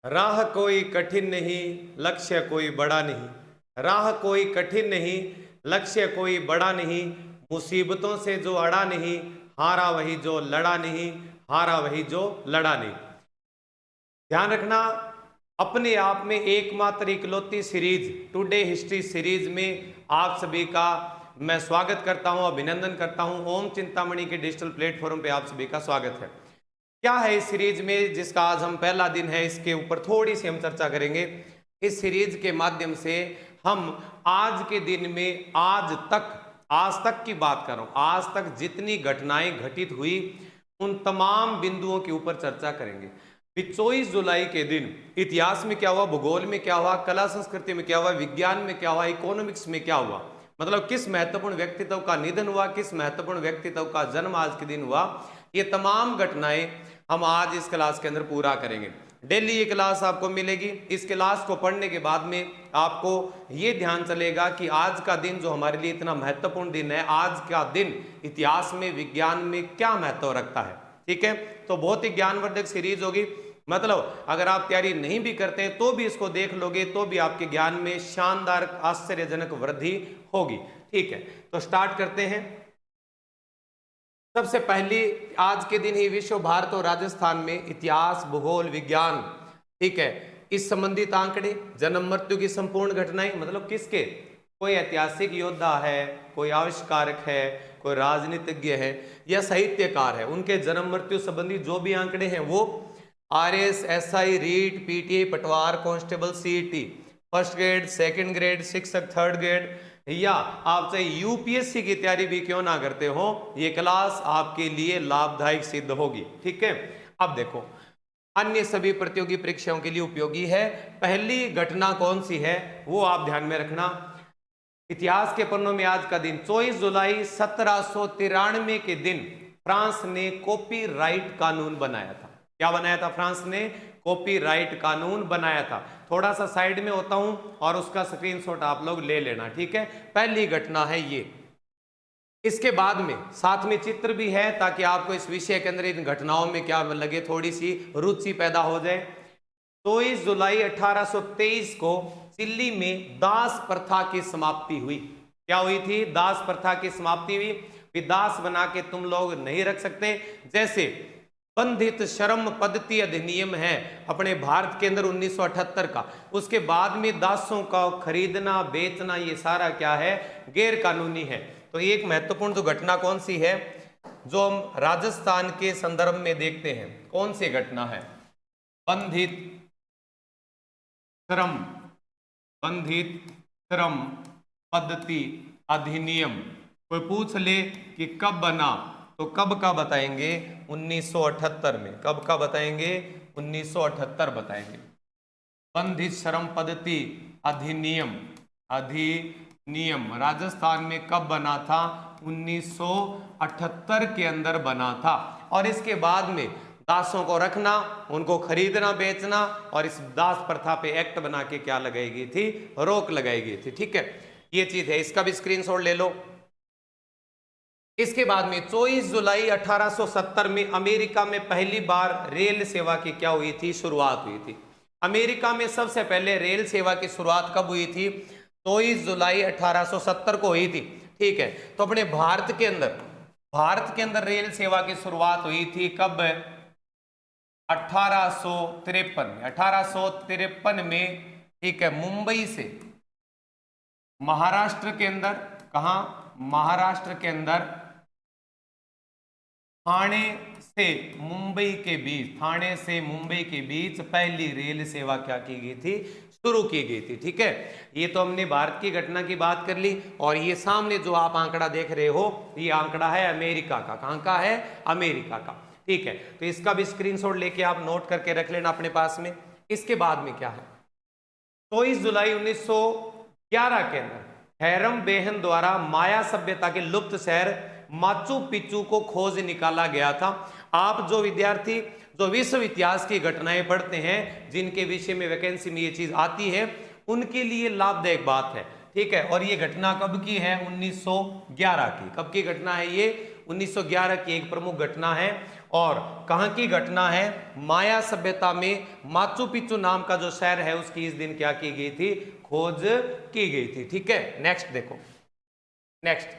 राह कोई कठिन नहीं, लक्ष्य कोई बड़ा नहीं। राह कोई कठिन नहीं, लक्ष्य कोई बड़ा नहीं। मुसीबतों से जो अड़ा नहीं, हारा वही जो लड़ा नहीं, हारा वही जो लड़ा नहीं। ध्यान रखना, अपने आप में एकमात्र इकलौती सीरीज टुडे हिस्ट्री सीरीज में आप सभी का मैं स्वागत करता हूं, अभिनंदन करता हूं। ओम चिंतामणि के डिजिटल प्लेटफॉर्म पे आप सभी का स्वागत है। क्या है इस सीरीज में, जिसका आज हम पहला दिन है, इसके ऊपर थोड़ी सी हम चर्चा करेंगे। इस सीरीज के माध्यम से हम आज के दिन में आज तक की बात कर रहा हूं, आज तक जितनी घटनाएं घटित हुई उन तमाम बिंदुओं के ऊपर चर्चा करेंगे। 24 जुलाई के दिन इतिहास में क्या हुआ, भूगोल में क्या हुआ, कला संस्कृति में क्या हुआ, विज्ञान में क्या हुआ, इकोनॉमिक्स में क्या हुआ, मतलब किस महत्वपूर्ण व्यक्तित्व का निधन हुआ, किस महत्वपूर्ण व्यक्तित्व का जन्म आज के दिन हुआ, ये तमाम घटनाएं हम आज इस क्लास के अंदर पूरा करेंगे। डेली ये क्लास आपको मिलेगी। इस क्लास को पढ़ने के बाद में आपको ये ध्यान चलेगा कि आज का दिन जो हमारे लिए इतना महत्वपूर्ण दिन है, आज का दिन इतिहास में, विज्ञान में क्या महत्व रखता है। ठीक है, तो बहुत ही ज्ञानवर्धक सीरीज होगी। मतलब अगर आप तैयारी नहीं भी करते हैं तो भी इसको देख लोगे तो भी आपके ज्ञान में शानदार आश्चर्यजनक वृद्धि होगी। ठीक है, तो स्टार्ट करते हैं। सबसे पहली, आज के दिन ही विश्व, भारत और राजस्थान में इतिहास, भूगोल, विज्ञान, ठीक है, इस संबंधित आंकड़े, जन्म मृत्यु की संपूर्ण घटनाएं, मतलब किसके, कोई ऐतिहासिक योद्धा है, कोई आविष्कारक है, कोई राजनीतिज्ञ है या साहित्यकार है, उनके जन्म मृत्यु संबंधी जो भी आंकड़े हैं वो आरएस, एसआई, रीट, पीटीए, पटवार, constable, CET, first grade, second grade, शिक्षक थर्ड ग्रेड, या आप चाहे यूपीएससी की तैयारी भी क्यों ना करते हो, ये क्लास आपके लिए लाभदायक सिद्ध होगी। ठीक है, अब देखो, अन्य सभी प्रतियोगी परीक्षाओं के लिए उपयोगी है। पहली घटना कौन सी है वो आप ध्यान में रखना। इतिहास के पन्नों में आज का दिन 24 जुलाई 1793 के दिन फ्रांस ने कॉपीराइट कानून बनाया था। क्या बनाया था? फ्रांस ने कॉपीराइट कानून बनाया था। थोड़ा सा साइड में होता हूं और उसका स्क्रीनशॉट आप लोग ले लेना। ठीक है, पहली घटना है ये। इसके बाद में साथ में चित्र भी है ताकि आपको इस विषय के अंदर इन घटनाओं में क्या लगे, थोड़ी सी रुचि पैदा हो जाए। 24 जुलाई 1823 को दिल्ली में दास प्रथा की समाप्ति हुई। क्या हुई थी? दास प्रथा की समाप्ति हुई। दास बना के तुम लोग नहीं रख सकते। जैसे बंधित श्रम पद्धति अधिनियम है अपने भारत के अंदर 1978 का, उसके बाद में दासों का खरीदना बेचना ये सारा क्या है, गैर कानूनी है। तो एक महत्वपूर्ण जो घटना कौन सी है जो हम राजस्थान के संदर्भ में देखते हैं, कौन सी घटना है? बंधित श्रम पद्धति अधिनियम। कोई पूछ ले कि कब बना तो कब का बताएंगे? 1978 में। कब का बताएंगे? 1978 बताएंगे। बंधित श्रम पद्धति अधिनियम राजस्थान में कब बना था? 1978 के अंदर बना था। और इसके बाद में दासों को रखना, उनको खरीदना बेचना और इस दास प्रथा पे एक्ट बना के क्या लगाई गई थी? रोक लगाई गई थी। ठीक है, ये चीज है, इसका भी स्क्रीनशॉट ले लो। इसके बाद में 24 जुलाई 1870 में अमेरिका में पहली बार रेल सेवा की क्या हुई थी? शुरुआत हुई थी। अमेरिका में सबसे पहले रेल सेवा की शुरुआत कब हुई थी? 24 जुलाई 1870 को हुई थी। ठीक है, तो अपने भारत के अंदर रेल सेवा की शुरुआत हुई थी कब? 1853 में। ठीक है, मुंबई से महाराष्ट्र के अंदर, कहां? महाराष्ट्र के अंदर थाने से मुंबई के बीच पहली रेल सेवा क्या की गई थी? शुरू की गई थी। ठीक है, ये तो हमने भारत की घटना की बात कर ली। और ये सामने जो आप आंकड़ा देख रहे हो, ये आंकड़ा है अमेरिका का। कहां का है? अमेरिका का। ठीक है, तो इसका भी स्क्रीनशॉट लेके आप नोट करके रख लेना अपने पास में। इसके बाद में क्या है? 24 जुलाई 1911 के अंदर हैरम बेहन द्वारा माया सभ्यता के लुप्त शहर माचू पिच्चू को खोज निकाला गया था। आप जो विद्यार्थी जो विश्व इतिहास की घटनाएं पढ़ते हैं, जिनके विषय में वैकेंसी में ये चीज आती है, उनके लिए लाभदायक बात है। ठीक है, और ये घटना कब की है? 1911 की। कब की घटना है ये? 1911 की एक प्रमुख घटना है। और कहां की घटना है? माया सभ्यता में माचू पिच्चू नाम का जो शहर है उसकी इस दिन क्या की गई थी? खोज की गई थी। ठीक है, नेक्स्ट देखो। नेक्स्ट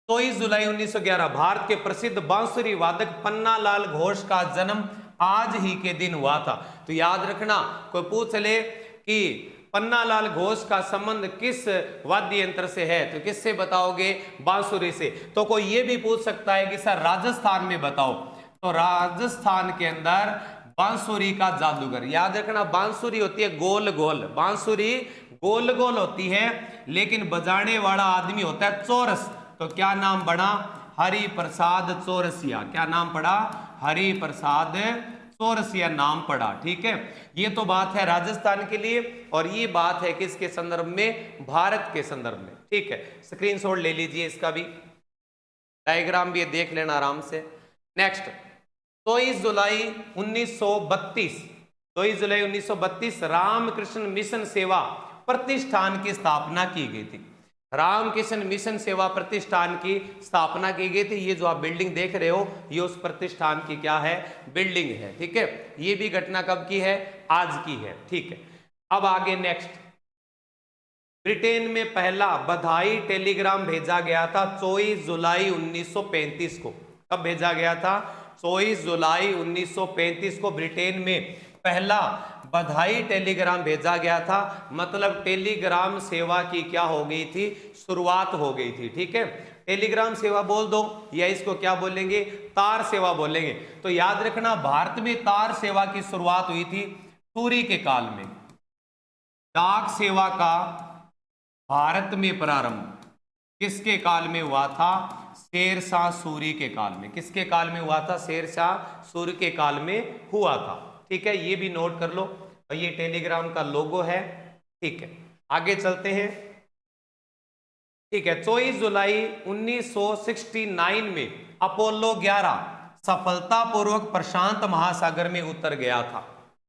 23 जुलाई 1911 भारत के प्रसिद्ध बांसुरी वादक पन्नालाल घोष का जन्म आज ही के दिन हुआ था। तो याद रखना, कोई पूछ ले कि पन्नालाल घोष का संबंध किस वाद्य यंत्र से है, तो किससे बताओगे? बांसुरी से। तो कोई ये भी पूछ सकता है कि सर राजस्थान में बताओ, तो राजस्थान के अंदर बांसुरी का जादूगर। याद रखना, बांसुरी होती है गोल गोल, बांसुरी गोल गोल होती है, लेकिन बजाने वाला आदमी होता है चौरस। तो क्या नाम बना? हरि प्रसाद चौरसिया। क्या नाम पड़ा? हरि प्रसाद चौरसिया नाम पड़ा। ठीक है, ये तो बात है राजस्थान के लिए, और ये बात है किसके संदर्भ में? भारत के संदर्भ में। ठीक है, स्क्रीनशॉट ले लीजिए, इसका भी डायग्राम भी देख लेना आराम से। नेक्स्ट 23 जुलाई 1932, 23 जुलाई 1932 रामकृष्ण मिशन सेवा प्रतिष्ठान की स्थापना की गई थी। रामकृष्ण मिशन सेवा प्रतिष्ठान की स्थापना की गई थी। ये जो आप बिल्डिंग देख रहे हो, ये उस प्रतिष्ठान की क्या है? बिल्डिंग है। ठीक है, ये भी घटना कब की है? आज की है। ठीक है, अब आगे नेक्स्ट। ब्रिटेन में पहला बधाई टेलीग्राम भेजा गया था 24 जुलाई 1935 को। कब भेजा गया था? 24 जुलाई 1935 को ब्रिटेन में पहला बधाई टेलीग्राम भेजा गया था। मतलब टेलीग्राम सेवा की क्या हो गई थी? शुरुआत हो गई थी। ठीक है, टेलीग्राम सेवा बोल दो, या इसको क्या बोलेंगे? तार सेवा बोलेंगे। तो याद रखना, भारत में तार सेवा की शुरुआत हुई थी सूरी के काल में। डाक सेवा का भारत में प्रारंभ किसके काल में हुआ था? शेरशाह सूरी के काल में। किसके काल में हुआ था? शेरशाह सूरी के काल में हुआ था। ठीक है, ये भी नोट कर लो, और ये टेलीग्राम का लोगो है। ठीक है, आगे चलते हैं। ठीक है, 24 जुलाई 1969 में अपोलो 11 सफलतापूर्वक प्रशांत महासागर में उतर गया था।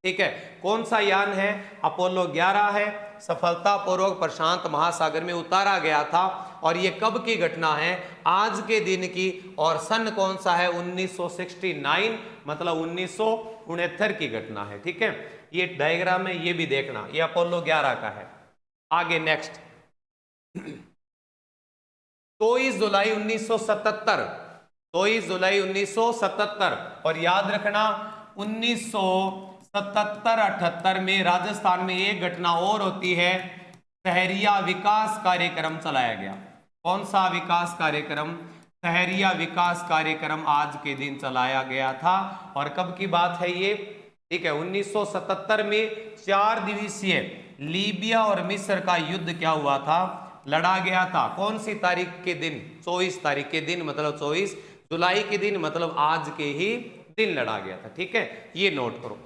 ठीक है, कौन सा यान है? अपोलो 11 है, सफलतापूर्वक प्रशांत महासागर में उतारा गया था। और ये कब की घटना है? आज के दिन की। और सन कौन सा है? 1969, मतलब 1969 की घटना है। ठीक है, ये डायग्राम है, ये भी देखना, ये अपोलो 11 का है। आगे नेक्स्ट 23 जुलाई 1977, 23 जुलाई 1977। और याद रखना 1977-78 में राजस्थान में एक घटना और होती है, शहरिया विकास कार्यक्रम चलाया गया। कौन सा विकास कार्यक्रम? शहरिया विकास कार्यक्रम आज के दिन चलाया गया था। और कब की बात है ये? ठीक है, 1977 में 4 दिवसीय लीबिया और मिस्र का युद्ध क्या हुआ था? लड़ा गया था। कौन सी तारीख के दिन? 24 तारीख के दिन, मतलब 24 जुलाई के दिन, मतलब आज के ही दिन लड़ा गया था। ठीक है, ये नोट करो।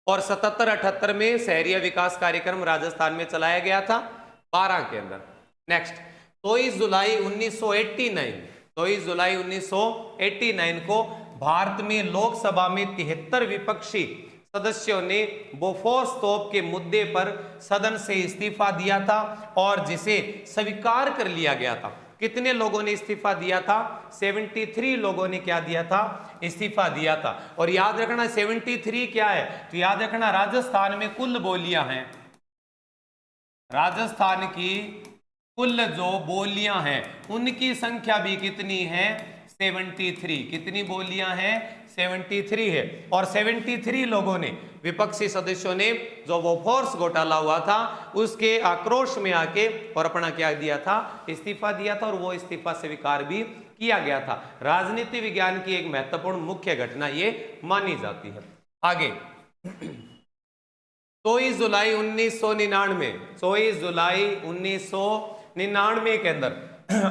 और 77-78 में शहरिया विकास कार्यक्रम राजस्थान में चलाया गया था 12 के अंदर। नेक्स्ट 23 जुलाई 1989, 23 जुलाई 1989 को भारत में लोकसभा में 73 विपक्षी सदस्यों ने बोफोर्स तोप के मुद्दे पर सदन से इस्तीफा दिया था, और जिसे स्वीकार कर लिया गया था। कितने लोगों ने इस्तीफा दिया था? 73 लोगों ने क्या दिया था? इस्तीफा दिया था। और याद रखना 73 क्या है? तो याद रखना राजस्थान में कुल बोलियां हैं, राजस्थान की कुल जो बोलियां हैं उनकी संख्या भी कितनी है? 73। कितनी बोलियां हैं? 73 है। और 73 लोगों ने, विपक्षी सदस्यों ने, जो बोफोर्स घोटाला हुआ था उसके आक्रोश में आके और अपना क्या दिया था? इस्तीफा दिया था। और वो इस्तीफा स्वीकार भी किया गया था। राजनीति विज्ञान की एक महत्वपूर्ण मुख्य घटना ये मानी जाती है। आगे 24 जुलाई 1999, 24 जुलाई 1999 के अंदर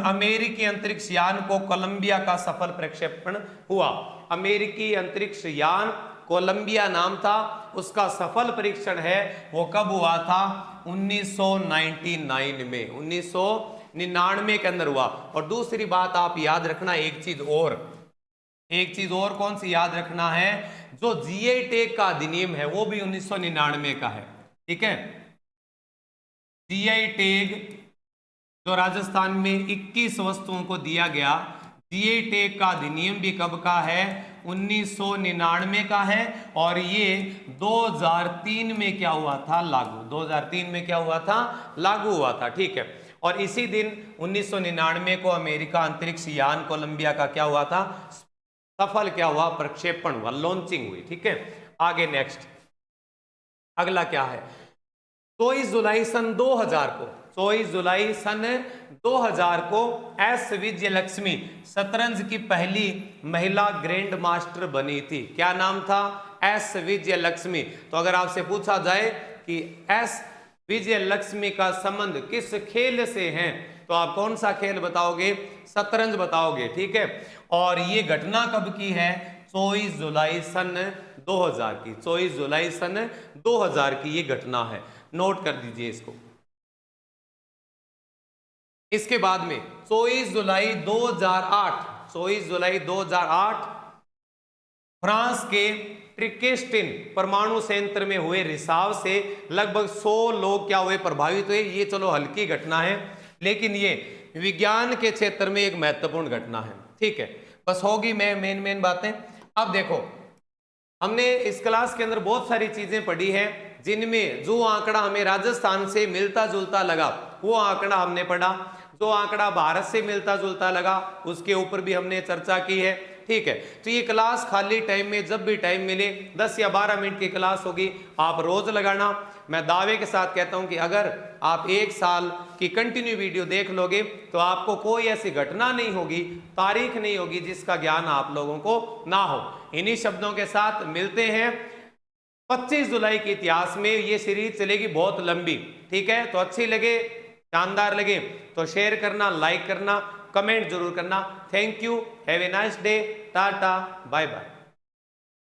अमेरिकी अंतरिक्ष यान को कोलंबिया का सफल प्रक्षेपण हुआ। अमेरिकी अंतरिक्ष यान कोलंबिया नाम था, उसका सफल परीक्षण है वो कब हुआ था? 1999 में, 1999 के अंदर हुआ। और दूसरी बात आप याद रखना, एक चीज और कौन सी याद रखना है? जो जीआई टैग का अधिनियम है वो भी 1999 का है। ठीक है, जीआई टैग जो राजस्थान में 21 वस्तुओं को दिया गया, जीए टेक का अधिनियम भी कब का है? 1999 का है, और ये 2003 में क्या हुआ था? लागू। 2003 में क्या हुआ था? लागू हुआ था। ठीक है, और इसी दिन 1999 को अमेरिका अंतरिक्ष यान कोलंबिया का क्या हुआ था? सफल क्या हुआ? प्रक्षेपण हुआ, लॉन्चिंग हुई। ठीक है, आगे नेक्स्ट अगला क्या है? 24 जुलाई सन 2000 को, 24 जुलाई सन 2000 को एस विजयलक्ष्मी शतरंज की पहली महिला ग्रैंड मास्टर बनी थी। क्या नाम था? एस विजयलक्ष्मी। तो अगर आपसे पूछा जाए कि एस विजयलक्ष्मी का संबंध किस खेल से है, तो आप कौन सा खेल बताओगे? शतरंज बताओगे। ठीक है, और ये घटना कब की है? 24 जुलाई सन 2000 की। 24 जुलाई सन 2000 की ये घटना है, नोट कर दीजिए इसको। इसके बाद में 24 जुलाई 2008, 24 जुलाई 2008 फ्रांस के ट्रिकेस्टिन परमाणु संयंत्र में हुए रिसाव से लगभग 100 लोग क्या हुए? प्रभावित हुए। ये चलो हल्की घटना है, लेकिन ये विज्ञान के क्षेत्र में एक महत्वपूर्ण घटना है। ठीक है, बस होगी मेन बातें। अब देखो, हमने इस क्लास के अंदर बहुत सारी चीजें पढ़ी हैं, जिनमें जो आंकड़ा हमें राजस्थान से मिलता जुलता लगा वो आंकड़ा हमने पढ़ा। जो आंकड़ा भारत से मिलता जुलता लगा उसके ऊपर भी हमने चर्चा की है। ठीक है, तो ये क्लास खाली टाइम में जब भी टाइम मिले 10 या 12 मिनट की क्लास होगी, आप रोज लगाना। मैं दावे के साथ कहता हूं कि अगर आप 1 साल की कंटिन्यू वीडियो देख लोगे तो आपको कोई ऐसी घटना नहीं होगी, तारीख नहीं होगी जिसका ज्ञान आप लोगों को ना हो। इन्हीं शब्दों के साथ मिलते हैं 25 जुलाई के इतिहास में। ये सीरीज चलेगी बहुत लंबी। ठीक है, तो अच्छी लगे, शानदार लगे तो शेयर करना, लाइक करना, कमेंट जरूर करना। Thank you, have a nice day, tata, bye bye.